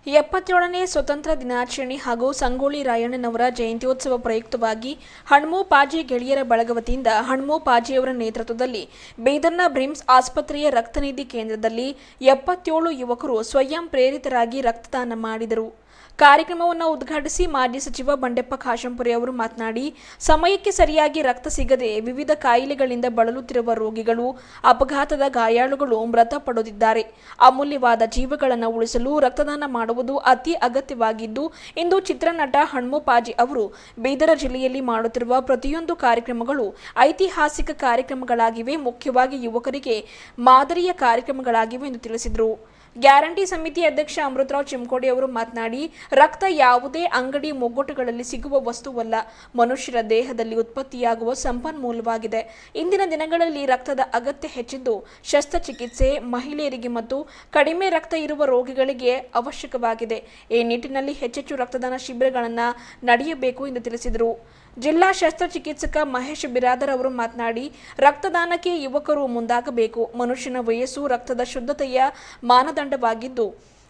77ನೇ ಸ್ವತಂತ್ರ ದಿನಾಚರಣೆ ಹಾಗೂ ಸಂಗೊಳ್ಳಿ ರಾಯಣ್ಣನವರ ಜಯಂತ್ಯೋತ್ಸವ ಪ್ರಯುಕ್ತವಾಗಿ ಹಣ್ಮು ಪಾಜಿ ಗೆಳೆಯರ ಬಳಗ ವತಿಯಿಂದ ಹಣ್ಮು ಪಾಜಿಯವರ ನೇತೃತ್ವದಲ್ಲಿ ಬೀದರ್ನ ಬ್ರಿಮ್ಸ್ ಆಸ್ಪತ್ರೆಯ ರಕ್ತನಿಧಿ ಕೇಂದ್ರದಲ್ಲಿ 77 ಯುವಕರು ಸ್ವಯಂ ಪ್ರೇರಿತರಾಗಿ ರಕ್ತದಾನ ಮಾಡಿದರು. ಕಾರ್ಯಕ್ರಮವನ್ನು ಉದ್ಘಾಟಿಸಿ ಮಾಜಿ ಸಚಿವ ಬಂಡೆಪ್ಪ ಖಾಶೆಂಪುರೆ ಅವರು ಮಾತನಾಡಿ, ಸಮಯಕ್ಕೆ ಸರಿಯಾಗಿ ರಕ್ತ ಸಿಗದೆ ವಿವಿಧ ಕಾಯಿಲೆಗಳಿಂದ ಬಳಲುತ್ತಿರುವ ರೋಗಿಗಳು, ಅಪಘಾತದ ಗಾಯಾಳುಗಳು ಮೃತಪಡುತ್ತಿದ್ದಾರೆ. ಅಮೂಲ್ಯವಾದ ಜೀವಗಳನ್ನು ಉಳಿಸಲು ರಕ್ತದಾನ ಮಾಡುವುದು ಅತಿ ಅಗತ್ಯವಾಗಿದ್ದು, ಇಂದು ಚಿತ್ರನಟ ಹಣ್ಮು ಪಾಜಿ ಅವರು ಬೀದರ ಜಿಲ್ಲೆಯಲ್ಲಿ ಮಾಡುತ್ತಿರುವ ಪ್ರತಿಯೊಂದು ಕಾರ್ಯಕ್ರಮಗಳು ಐತಿಹಾಸಿಕ ಕಾರ್ಯಕ್ರಮಗಳಾಗಿವೆ, ಮುಖ್ಯವಾಗಿ ಯುವಕರಿಗೆ ಮಾದರಿಯ ಕಾರ್ಯಕ್ರಮಗಳಾಗಿವೆ ಎಂದು ತಿಳಿಸಿದರು. ಗ್ಯಾರಂಟಿ ಸಮಿತಿ ಅಧ್ಯಕ್ಷ ಅಮೃತರಾವ್ ಚಿಮ್ಕೋಡಿ ಅವರು ಮಾತನಾಡಿ, ರಕ್ತ ಯಾವುದೇ ಅಂಗಡಿ ಮೊಗ್ಗುಟುಗಳಲ್ಲಿ ಸಿಗುವ ವಸ್ತುವಲ್ಲ, ಮನುಷ್ಯರ ದೇಹದಲ್ಲಿ ಉತ್ಪತ್ತಿಯಾಗುವ ಸಂಪನ್ಮೂಲವಾಗಿದೆ. ಇಂದಿನ ದಿನಗಳಲ್ಲಿ ರಕ್ತದ ಅಗತ್ಯ ಹೆಚ್ಚಿದ್ದು ಶಸ್ತ್ರಚಿಕಿತ್ಸೆ, ಮಹಿಳೆಯರಿಗೆ ಮತ್ತು ಕಡಿಮೆ ರಕ್ತ ಇರುವ ರೋಗಿಗಳಿಗೆ ಅವಶ್ಯಕವಾಗಿದೆ. ಈ ನಿಟ್ಟಿನಲ್ಲಿ ಹೆಚ್ಚೆಚ್ಚು ರಕ್ತದಾನ ಶಿಬಿರಗಳನ್ನು ನಡೆಯಬೇಕು ಎಂದು ತಿಳಿಸಿದರು. ಜಿಲ್ಲಾ ಶಸ್ತ್ರಚಿಕಿತ್ಸಕ ಮಹೇಶ್ ಬಿರಾದರ್ ಅವರು ಮಾತನಾಡಿ, ರಕ್ತದಾನಕ್ಕೆ ಯುವಕರು ಮುಂದಾಗಬೇಕು. ಮನುಷ್ಯನ ವಯಸ್ಸು ರಕ್ತದ ಶುದ್ಧತೆಯ ಮಾನದಂಡವಾಗಿದ್ದು,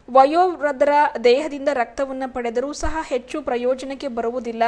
ವಯೋವೃದ್ಧರ ದೇಹದಿಂದ ರಕ್ತವನ್ನು ಪಡೆದರೂ ಸಹ ಹೆಚ್ಚು ಪ್ರಯೋಜನಕ್ಕೆ ಬರುವುದಿಲ್ಲ.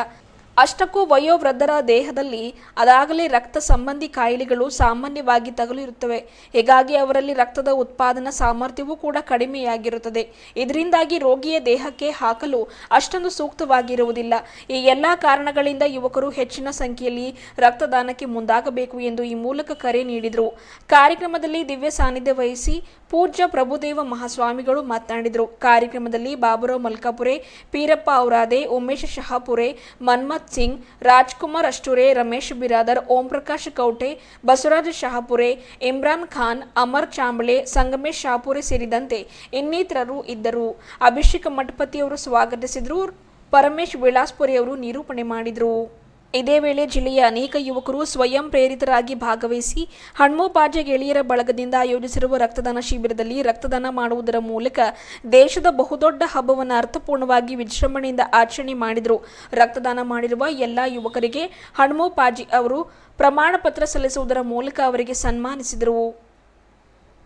ಅಷ್ಟಕ್ಕೂ ವಯೋವೃದ್ಧರ ದೇಹದಲ್ಲಿ ಅದಾಗಲೇ ರಕ್ತ ಸಂಬಂಧಿ ಕಾಯಿಲೆಗಳು ಸಾಮಾನ್ಯವಾಗಿ ತಗುಲಿರುತ್ತವೆ. ಹೀಗಾಗಿ ಅವರಲ್ಲಿ ರಕ್ತದ ಉತ್ಪಾದನಾ ಸಾಮರ್ಥ್ಯವೂ ಕೂಡ ಕಡಿಮೆಯಾಗಿರುತ್ತದೆ. ಇದರಿಂದಾಗಿ ರೋಗಿಯ ದೇಹಕ್ಕೆ ಹಾಕಲು ಅಷ್ಟೊಂದು ಸೂಕ್ತವಾಗಿರುವುದಿಲ್ಲ. ಈ ಎಲ್ಲ ಕಾರಣಗಳಿಂದ ಯುವಕರು ಹೆಚ್ಚಿನ ಸಂಖ್ಯೆಯಲ್ಲಿ ರಕ್ತದಾನಕ್ಕೆ ಮುಂದಾಗಬೇಕು ಎಂದು ಈ ಮೂಲಕ ಕರೆ ನೀಡಿದರು. ಕಾರ್ಯಕ್ರಮದಲ್ಲಿ ದಿವ್ಯ ಸಾನ್ನಿಧ್ಯ ವಹಿಸಿ ಪೂಜ್ಯ ಪ್ರಭುದೇವ ಮಹಾಸ್ವಾಮಿಗಳು ಮಾತನಾಡಿದರು. ಕಾರ್ಯಕ್ರಮದಲ್ಲಿ ಬಾಬುರಾವ್ ಮಲ್ಕಾಪುರೆ, ಪೀರಪ್ಪ ಔರಾದೆ, ಉಮೇಶ್ ಶಹಾಪುರೆ, ಮನ್ಮಥ್ ಸಿಂಗ್, ರಾಜ್ಕುಮಾರ್ ಅಷ್ಟೂರೆ, ರಮೇಶ್ ಬಿರಾದರ್, ಓಂ ಪ್ರಕಾಶ್ ಕೌಟೆ, ಬಸವರಾಜ್ ಶಹಾಪುರೆ, ಇಮ್ರಾನ್ ಖಾನ್, ಅಮರ್ ಚಾಂಬಳೆ, ಸಂಗಮೇಶ್ ಶಾಪುರೆ ಸೇರಿದಂತೆ ಇನ್ನಿತರರು ಇದ್ದರು. ಅಭಿಷೇಕ್ ಮಠಪತಿ ಅವರು ಸ್ವಾಗತಿಸಿದರು. ಪರಮೇಶ್ ವಿಳಾಸ್ಪುರಿ ಅವರು ನಿರೂಪಣೆ ಮಾಡಿದರು. ಇದೇ ವೇಳೆ ಜಿಲ್ಲೆಯ ಅನೇಕ ಯುವಕರು ಸ್ವಯಂ ಪ್ರೇರಿತರಾಗಿ ಭಾಗವಹಿಸಿ ಹಣ್ಮು ಪಾಜಿ ಗೆಳೆಯರ ಬಳಗದಿಂದ ಆಯೋಜಿಸಿರುವ ರಕ್ತದಾನ ಶಿಬಿರದಲ್ಲಿ ರಕ್ತದಾನ ಮಾಡುವುದರ ಮೂಲಕ ದೇಶದ ಬಹುದೊಡ್ಡ ಹಬ್ಬವನ್ನು ಅರ್ಥಪೂರ್ಣವಾಗಿ ವಿಜೃಂಭಣೆಯಿಂದ ಆಚರಣೆ ಮಾಡಿದರು. ರಕ್ತದಾನ ಮಾಡಿರುವ ಎಲ್ಲ ಯುವಕರಿಗೆ ಹಣ್ಮು ಪಾಜಿ ಅವರು ಪ್ರಮಾಣ ಪತ್ರ ಸಲ್ಲಿಸುವುದರ ಮೂಲಕ ಅವರಿಗೆ ಸನ್ಮಾನಿಸಿದರು.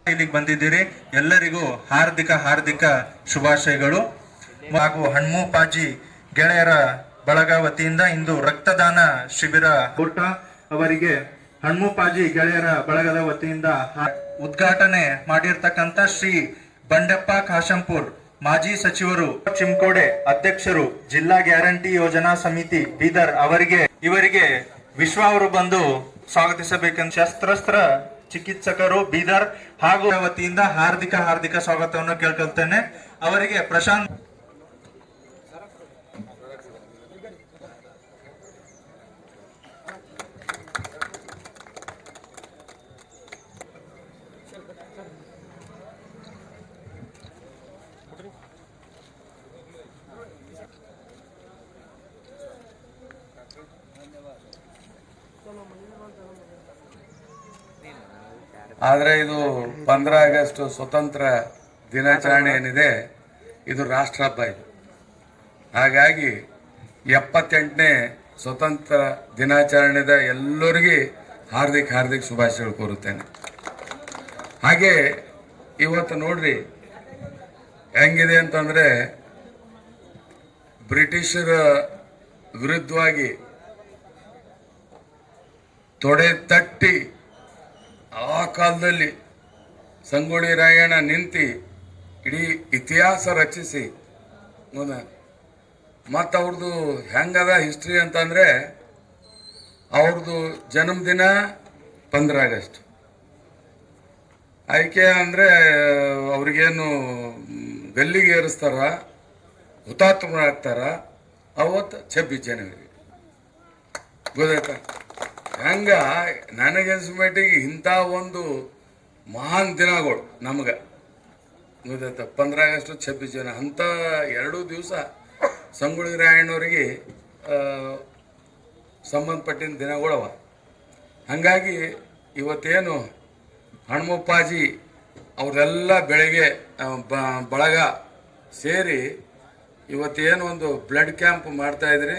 ಇಲ್ಲಿಗೆ ಬಂದಿದ್ದೀರಿ, ಎಲ್ಲರಿಗೂ ಹಾರ್ದಿಕ ಶುಭಾಶಯಗಳು. ಹಾಗೂ ಹಣ್ಮು ಪಾಜಿ ಗೆಳೆಯರ ಬಳಗ ವತಿಯಿಂದ ಇಂದು ರಕ್ತದಾನ ಶಿಬಿರ ಅವರಿಗೆ ಹಣ್ಮು ಪಾಜಿ ಗೆಳೆಯರ ಬಳಗದ ವತಿಯಿಂದ ಉದ್ಘಾಟನೆ ಮಾಡಿರ್ತಕ್ಕಂಥ ಶ್ರೀ ಬಂಡೆಪ್ಪ ಖಾಶೆಂಪುರ್ ಮಾಜಿ ಸಚಿವರು, ಚಿಮ್ಕೋಡೆ ಅಧ್ಯಕ್ಷರು, ಜಿಲ್ಲಾ ಗ್ಯಾರಂಟಿ ಯೋಜನಾ ಸಮಿತಿ ಬೀದರ್ ಇವರಿಗೆ ವಿಶ್ವ ಅವರು ಬಂದು ಸ್ವಾಗತಿಸಬೇಕೆಂದು ಶಸ್ತ್ರ ಚಿಕಿತ್ಸಕರು ಬೀದರ್ ಹಾಗೂ ವತಿಯಿಂದ ಹಾರ್ದಿಕ ಸ್ವಾಗತವನ್ನು ಕೇಳ್ಕೊಳ್ತೇನೆ. ಅವರಿಗೆ ಪ್ರಶಾಂತ್ ಆದರೆ ಇದು 15 ಆಗಸ್ಟ್ ಸ್ವತಂತ್ರ ದಿನಾಚರಣೆ ಏನಿದೆ, ಇದು ರಾಷ್ಟ್ರ ಹಬ್ಬ. ಇದು ಹಾಗಾಗಿ 78ನೇ ಸ್ವತಂತ್ರ ದಿನಾಚರಣೆದ ಎಲ್ಲರಿಗೆ ಹಾರ್ದಿಕ ಶುಭಾಶಯಗಳು ಕೋರುತ್ತೇನೆ. ಹಾಗೆ ಇವತ್ತು ನೋಡ್ರಿ ಹೆಂಗಿದೆ ಅಂತಂದರೆ, ಬ್ರಿಟಿಷರ ವಿರುದ್ಧವಾಗಿ ತೊಡೆ ತಟ್ಟಿ ಆ ಕಾಲದಲ್ಲಿ ಸಂಗೊಳ್ಳಿ ರಾಯಣ್ಣ ನಿಂತು ಇಡೀ ಇತಿಹಾಸ ರಚಿಸಿ ಮತ್ತು ಅವ್ರದ್ದು ಹೆಂಗದ ಹಿಸ್ಟ್ರಿ ಅಂತಂದರೆ, ಅವ್ರದ್ದು ಜನ್ಮದಿನ 15 ಆಗಸ್ಟ್. ಆಯ್ಕೆ ಅಂದರೆ ಅವ್ರಿಗೇನು ಗಲ್ಲಿಗೆ ಏರಿಸ್ತಾರ, ಹುತಾತ್ಮರಾಗ್ತಾರ, ಅವತ್ತು 26 ಜನವರಿ. ಗೊತ್ತಾಯ್ತಾ? ಹಂಗ ನನಗನ್ಸ್ಮಟ್ಟಿಗೆ ಇಂಥ ಒಂದು ಮಹಾನ್ ದಿನಗಳು ನಮ್ಗೆ ಗೊತ್ತಾಯ್ತ. 15 ಆಗಸ್ಟ್ 26 ಜನ ಅಂಥ 2 ದಿವಸ ಸಂಗೊಳ್ಳಿ ರಾಯಣ್ಣವರಿಗೆ ಸಂಬಂಧಪಟ್ಟಿನ ದಿನಗಳವ. ಹಾಗಾಗಿ ಇವತ್ತೇನು ಹಣ್ಮು ಪಾಜಿ ಅವರೆಲ್ಲ ಬೆಳಗ್ಗೆ ಬಳಗ ಸೇರಿ ಇವತ್ತೇನು ಒಂದು ಬ್ಲಡ್ ಕ್ಯಾಂಪ್ ಮಾಡ್ತಾಯಿದ್ರಿ.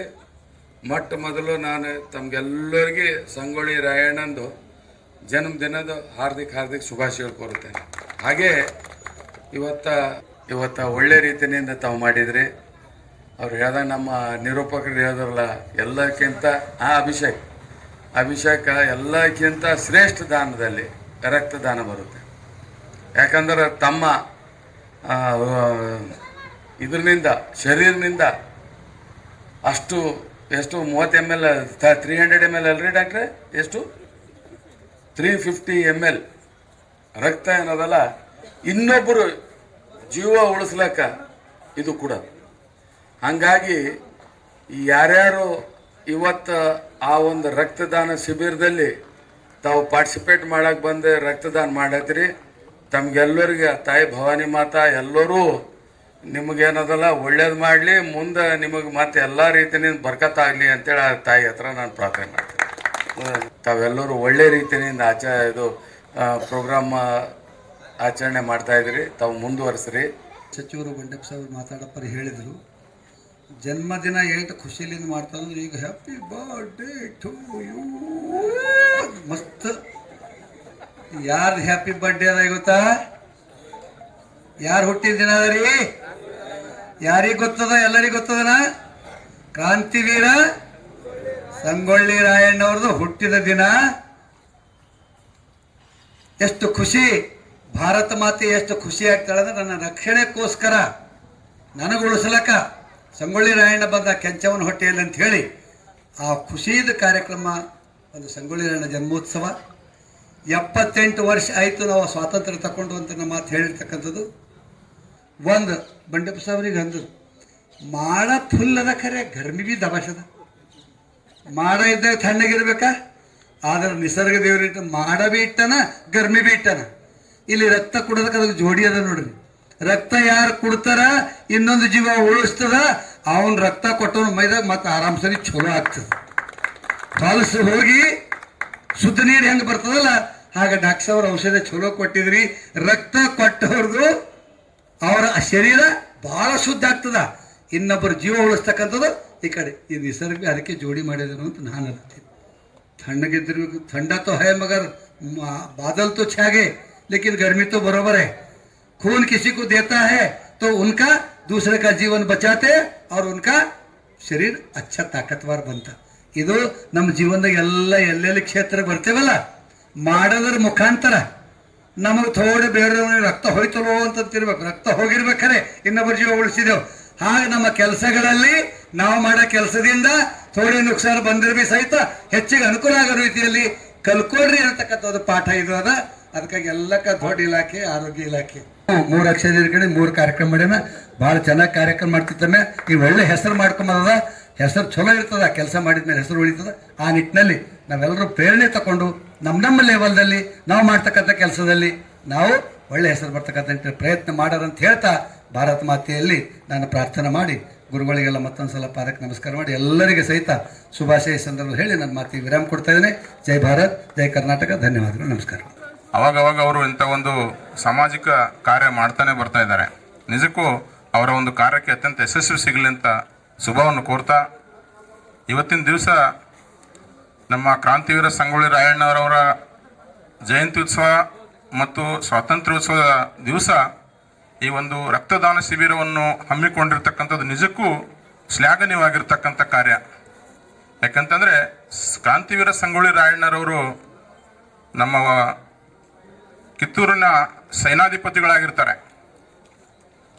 ಮೊಟ್ಟ ಮೊದಲು ನಾನು ತಮಗೆಲ್ಲರಿಗೆ ಸಂಗೊಳ್ಳಿ ರಾಯಣ್ಣಂದು ಜನ್ಮದಿನದ ಹಾರ್ದಿಕ ಶುಭಾಶಯಗಳು ಕೋರುತ್ತೇನೆ. ಹಾಗೆ ಇವತ್ತು ಇವತ್ತು ಒಳ್ಳೆ ರೀತಿಯಿಂದ ತಾವು ಮಾಡಿದ್ರಿ. ಅವ್ರು ಹೇಳ್ದಾಗ ನಮ್ಮ ನಿರೂಪಕರು ಹೇಳಿದ್ರಲ್ಲ, ಎಲ್ಲಕ್ಕಿಂತ ಅಭಿಷೇಕ ಎಲ್ಲಕ್ಕಿಂತ ಶ್ರೇಷ್ಠ ದಾನದಲ್ಲಿ ರಕ್ತದಾನ ಬರುತ್ತೆ. ಯಾಕಂದ್ರೆ ತಮ್ಮ ಇದರಿಂದ ಶರೀರದಿಂದ ಎಷ್ಟು 30 ml 300 ml ಅಲ್ರಿ ಡಾಕ್ಟ್ರೆ? ಎಷ್ಟು 350 ml ರಕ್ತ ಏನದಲ್ಲ, ಇನ್ನೊಬ್ಬರು ಜೀವ ಉಳಿಸ್ಲಕ್ಕ ಇದು ಕೂಡ. ಹಾಗಾಗಿ ಯಾರ್ಯಾರು ಇವತ್ತು ಆ ಒಂದು ರಕ್ತದಾನ ಶಿಬಿರದಲ್ಲಿ ತಾವು ಪಾರ್ಟಿಸಿಪೇಟ್ ಮಾಡಕ್ಕೆ ಬಂದು ರಕ್ತದಾನ ಮಾಡತ್ರಿ, ತಮಗೆಲ್ಲರಿಗೆ ತಾಯಿ ಭವಾನಿ ಮಾತಾ ಎಲ್ಲರೂ ನಿಮಗೇನದಲ್ಲ ಒಳ್ಳೇದು ಮಾಡಲಿ, ಮುಂದೆ ನಿಮಗೆ ಮತ್ತೆ ಎಲ್ಲ ರೀತಿಯಿಂದ ಬರ್ಕತ್ತಾಗಲಿ ಅಂತೇಳಿ ಆ ತಾಯಿ ಹತ್ರ ನಾನು ಪ್ರಾರ್ಥನೆ ಮಾಡ್ತೀನಿ. ತಾವೆಲ್ಲರೂ ಒಳ್ಳೆ ರೀತಿಯಿಂದ ಪ್ರೋಗ್ರಾಮ್ ಆಚರಣೆ ಮಾಡ್ತಾಯಿದ್ರಿ, ತಾವು ಮುಂದುವರಿಸ್ರಿ. ಸಚಿವರು ಬಂಡೆಪ್ಪ ಸಾಹೇಬರು ಮಾತಾಡಪ್ಪರು ಹೇಳಿದರು, ಜನ್ಮದಿನ ಎಷ್ಟು ಖುಷಿಲಿಂದ ಮಾಡ್ತಾರಂದ್ರೆ ಈಗ ಹ್ಯಾಪಿ ಬರ್ಡೇ ಟು ಯು ಮಸ್ತ್. ಯಾರ್ದು ಹ್ಯಾಪಿ ಬರ್ಡೇ ಅದ ಗೊತ್ತಾ? ಯಾರು ಹುಟ್ಟಿದ ದಿನ ಅದ ರೀ? ಯಾರಿಗೆ ಗೊತ್ತದ? ಎಲ್ಲರಿಗೂ ಗೊತ್ತದನ? ಕ್ರಾಂತಿವೀರ ಸಂಗೊಳ್ಳಿ ರಾಯಣ್ಣವ್ರದ್ದು ಹುಟ್ಟಿದ ದಿನ. ಎಷ್ಟು ಖುಷಿ, ಭಾರತ ಮಾತೆ ಎಷ್ಟು ಖುಷಿ ಆಗ್ತಾಳೆ ಅಂದ್ರೆ ನನ್ನ ರಕ್ಷಣೆಗೋಸ್ಕರ ನನಗೆ ಉಳಿಸ್ಲಕ್ಕ ಸಂಗೊಳ್ಳಿ ರಾಯಣ್ಣ ಬಂದ ಕೆಂಚವನ ಹೊಟ್ಟೆಯಲ್ಲಿ ಅಂತ ಹೇಳಿ ಆ ಖುಷಿದ ಕಾರ್ಯಕ್ರಮ ಒಂದು ಸಂಗೊಳ್ಳಿ ರಾಯಣ್ಣ ಜನ್ಮೋತ್ಸವ. 78 ವರ್ಷ ಆಯಿತು ನಾವು ಸ್ವಾತಂತ್ರ್ಯ ತಗೊಂಡು ಅಂತ ನಮ್ಮ ಮಾತು ಹೇಳಿರ್ತಕ್ಕಂಥದ್ದು. ಒಂದು ಬಂಡೆಪ್ಪ ಸಾಹೇಬ್ರಿಗೆ ಅಂದರು, ಮಾಡ ಫುಲ್ ಅದ ಖರೆ, ಗರ್ಮಿ ಬಿ ದಬಾಷದ. ಮಾಡ ಇದ್ದಾಗ ತಣ್ಣಗಿರ್ಬೇಕಾ? ಆದ್ರೆ ನಿಸರ್ಗ ದೇವರಿಟ್ಟು ಮಾಡ ಬಿ ಇಟ್ಟನ, ಗರ್ಮಿ ಬಿ ಇಟ್ಟನ. ಇಲ್ಲಿ ರಕ್ತ ಕುಡೋದಕ್ಕೆ ಅದಕ್ಕೆ ಜೋಡಿ ಅದ ನೋಡ್ರಿ. ರಕ್ತ ಯಾರು ಕುಡ್ತಾರ ಇನ್ನೊಂದು ಜೀವ ಉಳಿಸ್ತದ, ಅವನ ರಕ್ತ ಕೊಟ್ಟವನು ಮೈದಾಗ ಮತ್ತೆ ಆರಾಮ್ಸರಿ ಚಲೋ ಆಗ್ತದೆ. ಹೊಲಸು ಹೋಗಿ ಶುದ್ಧ ನೀರು ಹೆಂಗೆ ಬರ್ತದಲ್ಲ ಹಾಗೆ ಡಾಕ್ಟರ್ ಅವ್ರ ಔಷಧ ಚಲೋ ಕೊಟ್ಟಿದ್ರಿ. ರಕ್ತ ಕೊಟ್ಟವ್ರದ್ದು ಅವರ ಶರೀರ ಬಹಳ ಶುದ್ಧ ಆಗ್ತದ, ಇನ್ನೊಬ್ಬರು ಜೀವ ಉಳಿಸ್ತಕ್ಕಂಥದ್ದು ಈ ಕಡೆ ಈ ನಿಸರ್ಗ ಅದಕ್ಕೆ ಜೋಡಿ ಮಾಡಿದ್ರು ಅಂತ ನಾನು ಹೇಳ್ತೀನಿ. ठंडगिर्ಬೇಕು, ठंडा तो है मगर बादल तो छागे लेकिन गर्मी तो बरोबर है. खून किसी को देता है तो उनका दूसरे का जीवन बचाते और उनका शरीर अच्छा ताकतवर बनता. ಇದು ನಮ್ಮ ಜೀವನದಾಗ ಎಲ್ಲೆಲ್ಲಿ ಕ್ಷೇತ್ರ ಬರ್ತೇವಲ್ಲ ಮಾಡೋದ್ರ ಮುಖಾಂತರ ನಮಗೆ ಥೋಡೆ ಬೇರೆ ರಕ್ತ ಹೋಯ್ತಲೋ ಅಂತಂತಿರ್ಬೇಕು. ರಕ್ತ ಹೋಗಿರ್ಬೇಕಾರೆ ಇನ್ನೊಬ್ಬರ ಜೀವ ಉಳಿಸಿದೆವು. ಹಾಗೆ ನಮ್ಮ ಕೆಲಸಗಳಲ್ಲಿ ನಾವು ಮಾಡೋ ಕೆಲಸದಿಂದ ಥೋಡೆ ನುಕ್ಸಾನ ಬಂದಿರ್ಬಿ ಸಹಿತ ಹೆಚ್ಚಿಗೆ ಅನುಕೂಲ ಆಗೋ ರೀತಿಯಲ್ಲಿ ಕಲ್ಕೊಡ್ರಿ ಅಂತಕ್ಕಂಥದ್ದು ಪಾಠ ಇದು ಅದ. ಅದಕ್ಕಾಗಿ ಎಲ್ಲಕ್ಕ ದೊಡ್ಡ ಇಲಾಖೆ ಆರೋಗ್ಯ ಇಲಾಖೆ 3 ಅಕ್ಷರ ಕಡೆ 3 ಕಾರ್ಯಕ್ರಮ ಮಾಡ್ಯಾನ. ಭಾಳ ಚೆನ್ನಾಗಿ ಕಾರ್ಯಕ್ರಮ ಮಾಡ್ತಿದ್ದಾನೆ. ಈ ಒಳ್ಳೆ ಹೆಸರು ಮಾಡ್ಕೊಂಬದ, ಹೆಸರು ಚಲೋ ಇರ್ತದ, ಕೆಲಸ ಮಾಡಿದ್ಮೇಲೆ ಹೆಸರು ಉಳಿತದ. ಆ ನಿಟ್ಟಿನಲ್ಲಿ ನಾವೆಲ್ಲರೂ ಪ್ರೇರಣೆ ತಗೊಂಡು ನಮ್ಮ ಲೆವೆಲ್ದಲ್ಲಿ ನಾವು ಮಾಡ್ತಕ್ಕಂಥ ಕೆಲಸದಲ್ಲಿ ನಾವು ಒಳ್ಳೆ ಹೆಸರು ಬರ್ತಕ್ಕಂಥ ಪ್ರಯತ್ನ ಮಾಡೋರಂತ ಹೇಳ್ತಾ ಭಾರತ ಮಾತೆಯಲ್ಲಿ ನಾನು ಪ್ರಾರ್ಥನೆ ಮಾಡಿ ಗುರುಗಳಿಗೆಲ್ಲ ಮತ್ತೊಂದು ಸಲ ಪಾದಕ್ಕೆ ನಮಸ್ಕಾರ ಮಾಡಿ ಎಲ್ಲರಿಗೆ ಸಹಿತ ಶುಭಾಶಯ ಸಂದರ್ಭ ಹೇಳಿ ನನ್ನ ಮಾತಿಗೆ ವಿರಾಮ ಕೊಡ್ತಾ ಇದ್ದೇನೆ. ಜೈ ಭಾರತ್, ಜೈ ಕರ್ನಾಟಕ, ಧನ್ಯವಾದಗಳು, ನಮಸ್ಕಾರ. ಅವಾಗವಾಗ ಅವರು ಇಂಥ ಒಂದು ಸಾಮಾಜಿಕ ಕಾರ್ಯ ಮಾಡ್ತಾನೆ ಬರ್ತಾ ಇದ್ದಾರೆ. ನಿಜಕ್ಕೂ ಅವರ ಒಂದು ಕಾರ್ಯಕ್ಕೆ ಅತ್ಯಂತ ಯಶಸ್ವಿ ಸಿಗಲಿ ಅಂತ ಶುಭವನ್ನು ಕೋರ್ತಾ, ಇವತ್ತಿನ ದಿವಸ ನಮ್ಮ ಕ್ರಾಂತಿವೀರ ಸಂಗೊಳ್ಳಿ ರಾಯಣ್ಣವರವರ ಜಯಂತಿ ಉತ್ಸವ ಮತ್ತು ಸ್ವಾತಂತ್ರ್ಯೋತ್ಸವದ ದಿವಸ ಈ ಒಂದು ರಕ್ತದಾನ ಶಿಬಿರವನ್ನು ಹಮ್ಮಿಕೊಂಡಿರ್ತಕ್ಕಂಥದ್ದು ನಿಜಕ್ಕೂ ಶ್ಲಾಘನೀಯವಾಗಿರ್ತಕ್ಕಂಥ ಕಾರ್ಯ. ಯಾಕಂತಂದರೆ ಕ್ರಾಂತಿವೀರ ಸಂಗೊಳ್ಳಿ ರಾಯಣ್ಣರವರು ನಮ್ಮ ಕಿತ್ತೂರಿನ ಸೇನಾಧಿಪತಿಗಳಾಗಿರ್ತಾರೆ.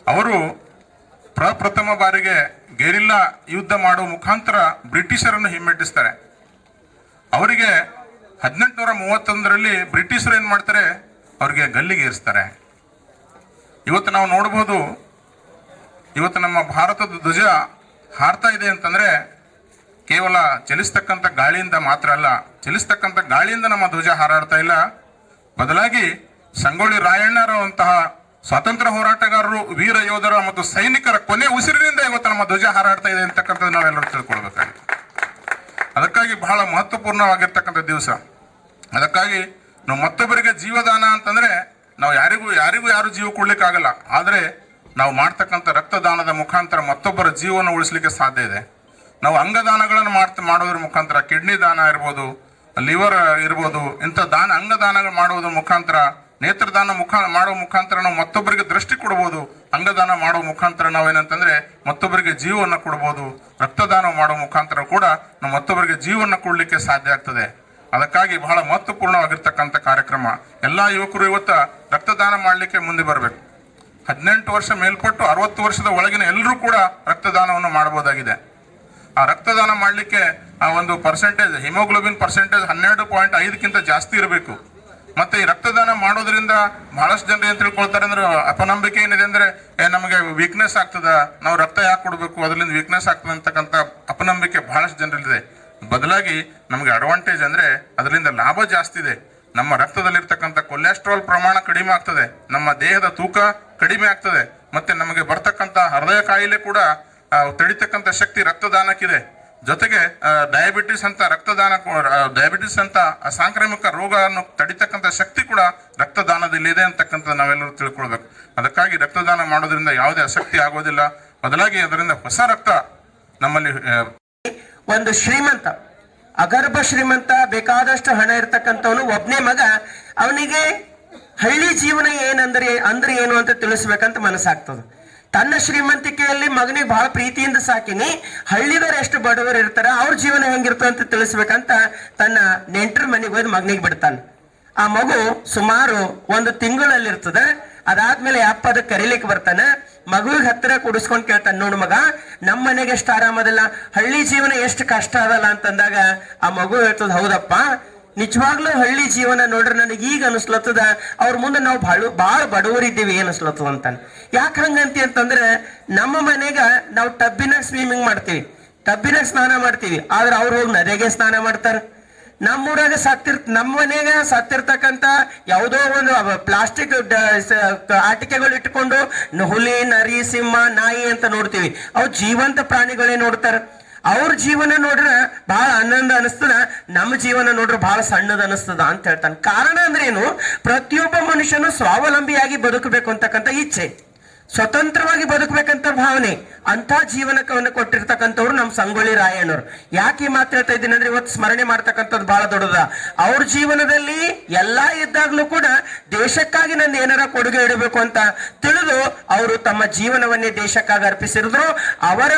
ಅವರು ಪ್ರಪ್ರಥಮ ಬಾರಿಗೆ ಗೆರಿಲ್ಲಾ ಯುದ್ಧ ಮಾಡುವ ಮುಖಾಂತರ ಬ್ರಿಟಿಷರನ್ನು ಹಿಮ್ಮೆಟ್ಟಿಸ್ತಾರೆ. ಅವರಿಗೆ 1831ರಲ್ಲಿ ಬ್ರಿಟಿಷರು ಏನು ಮಾಡ್ತಾರೆ, ಅವರಿಗೆ ಗಲ್ಲಿಗೆ ಏರಿಸ್ತಾರೆ. ಇವತ್ತು ನಾವು ನೋಡ್ಬೋದು, ಇವತ್ತು ನಮ್ಮ ಭಾರತದ ಧ್ವಜ ಹಾರ್ತಾ ಇದೆ ಅಂತಂದರೆ ಕೇವಲ ಚಲಿಸ್ತಕ್ಕಂಥ ಗಾಳಿಯಿಂದ ಮಾತ್ರ ಅಲ್ಲ, ಚಲಿಸ್ತಕ್ಕಂಥ ಗಾಳಿಯಿಂದ ನಮ್ಮ ಧ್ವಜ ಹಾರಾಡ್ತಾ ಇಲ್ಲ, ಬದಲಾಗಿ ಸಂಗೊಳ್ಳಿ ರಾಯಣ್ಣರಂತಹ ಸ್ವಾತಂತ್ರ್ಯ ಹೋರಾಟಗಾರರು, ವೀರ ಯೋಧರ ಮತ್ತು ಸೈನಿಕರ ಕೊನೆ ಉಸಿರಿನಿಂದ ಇವತ್ತು ನಮ್ಮ ಧ್ವಜ ಹಾರಾಡ್ತಾ ಇದೆ ಅಂತಕ್ಕಂಥದ್ದು ನಾವೆಲ್ಲರೂ ತಿಳ್ಕೊಳ್ಬೇಕಾಗಿದೆ. ಅದಕ್ಕಾಗಿ ಬಹಳ ಮಹತ್ವಪೂರ್ಣವಾಗಿರ್ತಕ್ಕಂಥ ದಿವಸ. ಅದಕ್ಕಾಗಿ ನಾವು ಮತ್ತೊಬ್ಬರಿಗೆ ಜೀವದಾನ ಅಂತಂದರೆ ನಾವು ಯಾರು ಜೀವ ಕೊಡ್ಲಿಕ್ಕಾಗಲ್ಲ. ಆದರೆ ನಾವು ಮಾಡ್ತಕ್ಕಂಥ ರಕ್ತದಾನದ ಮುಖಾಂತರ ಮತ್ತೊಬ್ಬರ ಜೀವನ ಉಳಿಸ್ಲಿಕ್ಕೆ ಸಾಧ್ಯ ಇದೆ. ನಾವು ಅಂಗದಾನಗಳನ್ನು ಮಾಡೋದ್ರ ಮುಖಾಂತರ, ಕಿಡ್ನಿ ದಾನ ಇರ್ಬೋದು, ಲಿವರ್ ಇರ್ಬೋದು, ಇಂಥ ಅಂಗದಾನಗಳು ಮಾಡೋದ್ರ ಮುಖಾಂತರ ನೇತ್ರದಾನ ಮಾಡೋ ಮುಖಾಂತರ ನಾವು ಮತ್ತೊಬ್ಬರಿಗೆ ದೃಷ್ಟಿ ಕೊಡ್ಬೋದು. ಅಂಗದಾನ ಮಾಡೋ ಮುಖಾಂತರ ನಾವೇನಂತಂದ್ರೆ ಮತ್ತೊಬ್ಬರಿಗೆ ಜೀವವನ್ನು ಕೊಡ್ಬೋದು. ರಕ್ತದಾನ ಮಾಡೋ ಮುಖಾಂತರ ಕೂಡ ನಾವು ಮತ್ತೊಬ್ಬರಿಗೆ ಜೀವವನ್ನು ಕೊಡ್ಲಿಕ್ಕೆ ಸಾಧ್ಯ ಆಗ್ತದೆ. ಅದಕ್ಕಾಗಿ ಬಹಳ ಮಹತ್ವಪೂರ್ಣವಾಗಿರ್ತಕ್ಕಂಥ ಕಾರ್ಯಕ್ರಮ. ಎಲ್ಲ ಯುವಕರು ಇವತ್ತು ರಕ್ತದಾನ ಮಾಡಲಿಕ್ಕೆ ಮುಂದೆ ಬರಬೇಕು. 18 ವರ್ಷ ಮೇಲ್ಪಟ್ಟು 60 ವರ್ಷದ ಒಳಗಿನ ಎಲ್ಲರೂ ಕೂಡ ರಕ್ತದಾನವನ್ನು ಮಾಡಬಹುದಾಗಿದೆ. ಆ ರಕ್ತದಾನ ಮಾಡಲಿಕ್ಕೆ ಆ ಒಂದು ಪರ್ಸೆಂಟೇಜ್, ಹಿಮೋಗ್ಲೋಬಿನ್ ಪರ್ಸೆಂಟೇಜ್ 12.5ಕ್ಕಿಂತ ಜಾಸ್ತಿ ಇರಬೇಕು. ಮತ್ತೆ ಈ ರಕ್ತದಾನ ಮಾಡೋದ್ರಿಂದ ಬಹಳಷ್ಟು ಜನರು ಏನ್ ತಿಳ್ಕೊಳ್ತಾರೆ ಅಂದ್ರೆ, ಅಪನಂಬಿಕೆ ಏನಿದೆ ಅಂದ್ರೆ ನಮಗೆ ವೀಕ್ನೆಸ್ ಆಗ್ತದ, ನಾವು ರಕ್ತ ಯಾಕೆ ಕೊಡಬೇಕು, ಅದರಿಂದ ವೀಕ್ನೆಸ್ ಆಗ್ತದೆ ಅಂತಕ್ಕಂಥ ಅಪನಂಬಿಕೆ ಬಹಳಷ್ಟು ಜನರಲ್ಲಿದೆ. ಬದಲಾಗಿ ನಮಗೆ ಅಡ್ವಾಂಟೇಜ್ ಅಂದ್ರೆ ಅದರಿಂದ ಲಾಭ ಜಾಸ್ತಿ ಇದೆ. ನಮ್ಮ ರಕ್ತದಲ್ಲಿರ್ತಕ್ಕಂಥ ಕೊಲೆಸ್ಟ್ರಾಲ್ ಪ್ರಮಾಣ ಕಡಿಮೆ ಆಗ್ತದೆ, ನಮ್ಮ ದೇಹದ ತೂಕ ಕಡಿಮೆ ಆಗ್ತದೆ, ಮತ್ತೆ ನಮಗೆ ಬರ್ತಕ್ಕಂಥ ಹೃದಯ ಕಾಯಿಲೆ ಕೂಡ ತಡಿತಕ್ಕಂಥ ಶಕ್ತಿ ರಕ್ತದಾನಕ್ಕಿದೆ. ಜೊತೆಗೆ ಡಯಾಬಿಟಿಸ್ ಅಂತ ಸಾಂಕ್ರಾಮಿಕ ರೋಗವನ್ನು ತಡಿತಕ್ಕಂಥ ಶಕ್ತಿ ಕೂಡ ರಕ್ತದಾನದಲ್ಲಿದೆ ಅಂತಕ್ಕಂಥ ನಾವೆಲ್ಲರೂ ತಿಳ್ಕೊಳ್ಬೇಕು. ಅದಕ್ಕಾಗಿ ರಕ್ತದಾನ ಮಾಡೋದ್ರಿಂದ ಯಾವುದೇ ಅಸಕ್ತಿ ಆಗೋದಿಲ್ಲ, ಬದಲಾಗಿ ಅದರಿಂದ ಹೊಸ ರಕ್ತ ನಮ್ಮಲ್ಲಿ. ಒಂದು ಶ್ರೀಮಂತ, ಅಗರ್ಭ ಶ್ರೀಮಂತ, ಬೇಕಾದಷ್ಟು ಹಣ ಇರ್ತಕ್ಕಂಥವನು, ಒಬ್ನೇ ಮಗ, ಅವನಿಗೆ ಹಳ್ಳಿ ಜೀವನ ಅಂದ್ರೆ ಏನು ಅಂತ ತಿಳಿಸ್ಬೇಕಂತ ಮನಸ್ಸಾಗ್ತದೆ. ತನ್ನ ಶ್ರೀಮಂತಿಕೆಯಲ್ಲಿ ಮಗನಿಗೆ ಬಹಳ ಪ್ರೀತಿಯಿಂದ ಸಾಕಿನಿ, ಹಳ್ಳಿದವ್ರು ಎಷ್ಟು ಬಡವರು ಇರ್ತಾರ, ಅವ್ರ ಜೀವನ ಹೆಂಗಿರ್ತದೆ ಅಂತ ತಿಳಿಸ್ಬೇಕಂತ ತನ್ನ ನೆಂಟರ ಮನೆಗೆ ಹೋಗಿ ಮಗನಿಗೆ ಬಿಡ್ತಾನೆ. ಆ ಮಗು ಸುಮಾರು 1 ತಿಂಗಳಲ್ಲಿ ಇರ್ತದೆ. ಅದಾದ್ಮೇಲೆ ಅಪ್ಪದ ಕರೀಲಿಕ್ಕೆ ಬರ್ತಾನೆ. ಮಗುವಿಗೆ ಹತ್ತಿರ ಕೂಡಿಸ್ಕೊಂಡು ಕೇಳ್ತಾನೆ, ನೋಡು ಮಗ, ನಮ್ಮ ಮನೆಗೆ ಎಷ್ಟು ಆರಾಮದಲ್ಲ, ಹಳ್ಳಿ ಜೀವನ ಎಷ್ಟು ಕಷ್ಟ ಅದಲ್ಲ ಅಂತಂದಾಗ ಆ ಮಗು ಹೇಳ್ತದ, ಹೌದಪ್ಪ, ನಿಜವಾಗ್ಲೂ ಹಳ್ಳಿ ಜೀವನ ನೋಡ್ರಿ ನನಗೆ ಈಗ ಅನಿಸ್ಲತ್ತದ, ಅವ್ರ ಮುಂದೆ ನಾವು ಭಾಳ ಬಡವರಿದ್ದೀವಿ ಅನಿಸ್ಲತ್ತದ ಅಂತಾನೆ. ಯಾಕೆ ಹಂಗಂತಿ ಅಂತಂದ್ರೆ, ನಮ್ಮ ಮನೆಗ ನಾವು ಟಬ್ಬಿನಾಗ ಸ್ವಿಮ್ಮಿಂಗ್ ಮಾಡ್ತೀವಿ, ಟಬ್ಬಿನಾಗ ಸ್ನಾನ ಮಾಡ್ತೀವಿ, ಆದ್ರೆ ಅವ್ರು ಹೋಗಿ ನದಿಗೆ ಸ್ನಾನ ಮಾಡ್ತಾರೆ. ನಮ್ಮೂರಾಗ ನಮ್ಮ ಮನೆಗ ಸತ್ತಿರ್ತಕ್ಕಂಥ ಯಾವುದೋ ಒಂದು ಪ್ಲಾಸ್ಟಿಕ್ ಆಟಿಕೆಗಳು ಇಟ್ಕೊಂಡು ಹುಲಿ, ನರಿ, ಸಿಂಹ, ನಾಯಿ ಅಂತ ನೋಡ್ತೀವಿ. ಅವು ಜೀವಂತ ಪ್ರಾಣಿಗಳೇ ನೋಡ್ತಾರೆ. ಅವ್ರ ಜೀವನ ನೋಡ್ರ ಬಹಳ ಆನಂದ ಅನಿಸ್ತದ, ನಮ್ಮ ಜೀವನ ನೋಡ್ರ ಬಹಳ ಸಣ್ಣದ ಅನಿಸ್ತದ ಅಂತ ಹೇಳ್ತಾನೆ. ಕಾರಣ ಅಂದ್ರೆ ಏನು? ಪ್ರತಿಯೊಬ್ಬ ಮನುಷ್ಯನು ಸ್ವಾವಲಂಬಿಯಾಗಿ ಬದುಕಬೇಕು ಅಂತಕ್ಕಂಥ ಇಚ್ಛೆ, ಸ್ವತಂತ್ರವಾಗಿ ಬದುಕಬೇಕಂತ ಭಾವನೆ, ಅಂತ ಜೀವನವನ್ನು ಕೊಟ್ಟಿರ್ತಕ್ಕಂಥವ್ರು ನಮ್ಮ ಸಂಗೊಳ್ಳಿ ರಾಯಣ್ಣವ್ರು. ಯಾಕೆ ಈ ಮಾತು ಹೇಳ್ತಾ ಇದ್ದೀನಿ ಅಂದ್ರೆ, ಇವತ್ತು ಸ್ಮರಣೆ ಮಾಡ್ತಕ್ಕಂಥದ್ದು ಬಹಳ ದೊಡ್ಡದ. ಅವ್ರ ಜೀವನದಲ್ಲಿ ಎಲ್ಲಾ ಇದ್ದಾಗ್ಲೂ ಕೂಡ ದೇಶಕ್ಕಾಗಿ ನನ್ನ ಏನಾರ ಕೊಡುಗೆ ಇಡಬೇಕು ಅಂತ ತಿಳಿದು ಅವರು ತಮ್ಮ ಜೀವನವನ್ನೇ ದೇಶಕ್ಕಾಗಿ ಅರ್ಪಿಸಿದ್ರು. ಅವರ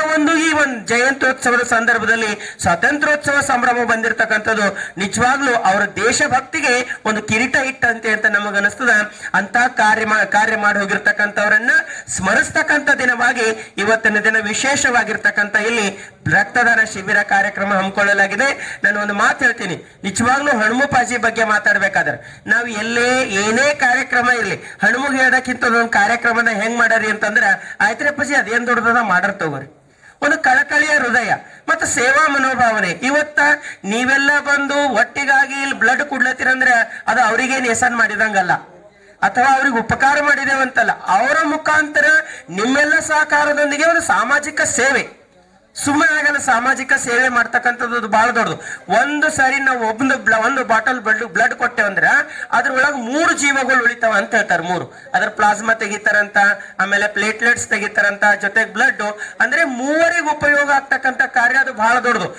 ಈ ಒಂದು ಜಯಂತ್ಯೋತ್ಸವದ ಸಂದರ್ಭದಲ್ಲಿ ಸ್ವಾತಂತ್ರ್ಯೋತ್ಸವ ಸಂಭ್ರಮ ಬಂದಿರತಕ್ಕಂಥದ್ದು ನಿಜವಾಗ್ಲೂ ಅವರ ದೇಶಭಕ್ತಿಗೆ ಒಂದು ಕಿರೀಟ ಇಟ್ಟಂತೆ ಅಂತ ನಮಗನಿಸ್ತದ. ಅಂತ ಕಾರ್ಯ ಮಾಡಿ ಹೋಗಿರ್ತಕ್ಕಂಥವ್ರನ್ನ ಸ್ಮರಿಸ್ತಕ್ಕಂಥ ದಿನವಾಗಿ ಇವತ್ತಿನ ದಿನ ವಿಶೇಷವಾಗಿರ್ತಕ್ಕಂಥ ಇಲ್ಲಿ ರಕ್ತದಾನ ಶಿಬಿರ ಕಾರ್ಯಕ್ರಮ ಹಮ್ಮಿಕೊಳ್ಳಲಾಗಿದೆ. ನಾನು ಒಂದು ಮಾತು ಹೇಳ್ತೀನಿ, ನಿಜವಾಗ್ಲೂ ಹನುಮಪಾಜಿ ಬಗ್ಗೆ ಮಾತಾಡ್ಬೇಕಾದ್ರೆ ನಾವು ಏನೇ ಕಾರ್ಯಕ್ರಮ ಇರಲಿ, ಹನುಮಗೆ ಹೇಳೋದಕ್ಕಿಂತ ಒಂದು ಕಾರ್ಯಕ್ರಮನ ಹೆಂಗ್ ಮಾಡಾರಿ ಅಂತಂದ್ರೆ, ಆಯ್ತ್ರಪ್ಪಾಜಿ ಅದೇನ್ ದೊಡ್ಡದ ಮಾಡರ್ ತಗೋರಿ. ಒಂದು ಕಳಕಳಿಯ ಹೃದಯ ಮತ್ತು ಸೇವಾ ಮನೋಭಾವನೆ. ಇವತ್ತ ನೀವೆಲ್ಲ ಬಂದು ಒಟ್ಟಿಗಾಗಿ ಇಲ್ಲಿ ಬ್ಲಡ್ ಕೊಡ್ಲತ್ತೀರಂದ್ರೆ ಅದು ಅವ್ರಿಗೇನು ಹೆಸನ್ ಮಾಡಿದಂಗಲ್ಲ, ಅಥವಾ ಅವ್ರಿಗೆ ಉಪಕಾರ ಮಾಡಿದೇವಂತಲ್ಲ, ಅವರ ಮುಖಾಂತರ ನಿಮ್ಮೆಲ್ಲ ಸಹಕಾರದೊಂದಿಗೆ ಒಂದು ಸಾಮಾಜಿಕ ಸೇವೆ, ಸುಮ್ಮನೆ ಆಗಲ್ಲ, ಸಾಮಾಜಿಕ ಸೇವೆ ಮಾಡ್ತಕ್ಕಂಥದ್ದು ಬಹಳ ದೊಡ್ಡದು. ಒಂದು ಸಾರಿ ನಾವು ಒಂದು ಬಾಟಲ್ ಬ್ಲಡ್ ಕೊಟ್ಟೆವಂದ್ರ ಅದ್ರೊಳಗೆ 3 ಜೀವಗಳು ಉಳಿತಾವ ಅಂತ ಹೇಳ್ತಾರೆ. 3 ಅದ್ರ ಪ್ಲಾಸ್ಮಾ ತೆಗಿತಾರಂತ, ಆಮೇಲೆ ಪ್ಲೇಟ್ಲೆಟ್ಸ್ ತೆಗಿತಾರಂತ, ಜೊತೆಗೆ ಬ್ಲಡ್, ಅಂದ್ರೆ 3 ಉಪಯೋಗ ಆಗ್ತಕ್ಕಂಥ ಕಾರ್ಯ ಅದು ಬಹಳ ದೊಡ್ಡದು.